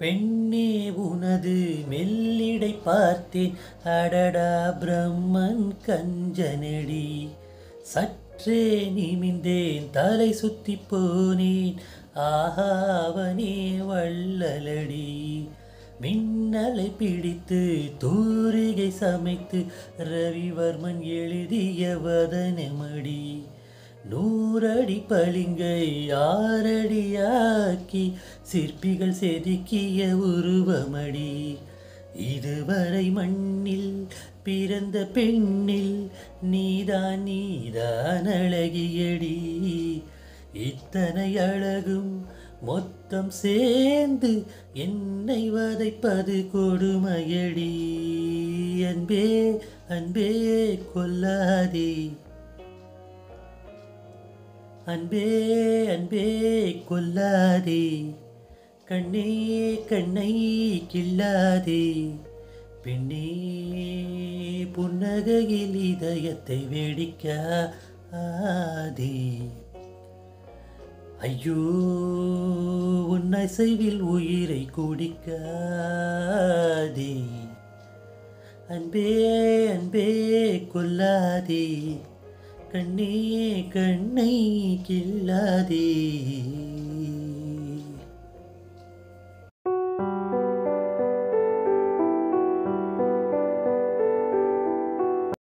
பெண்ணே உனது மெல்லிடை பார்த்தேன், அடடா பிரம்மன் கஞ்சனடி. சற்றே நிமிந்தேன், தலை சுத்தி போனேன், ஆஹாவனே வள்ளலடி. மின்னலை பிடித்து தூரிகை சமைத்து ரவிவர்மன் எழுதிய வதனமடி. 100 அடி பளிங்கை 6 அடியாக்கி சிற்பிகள் செதுக்கிய உருவமடி. இதுவரை மண்ணில் பிறந்த பெண்ணில் நீதான் அழகியடி. இத்தனை அழகும் மொத்தம் சேர்ந்து என்னை வதைப்பது கொடுமையடி. அன்பே அன்பே கொல்லாதே, அன்பே அன்பே கொல்லாதே, கண்ணே கண்ணை கிள்ளாதே. பெண்ணே புன்னகையில் இதயத்தை வெடிக்காதே. ஐயோ உன் அசைவில் உயிரை குடிக்காதே. அன்பே அன்பே கொல்லாதே, கண்ணே கண்ணை கிள்ளாதே.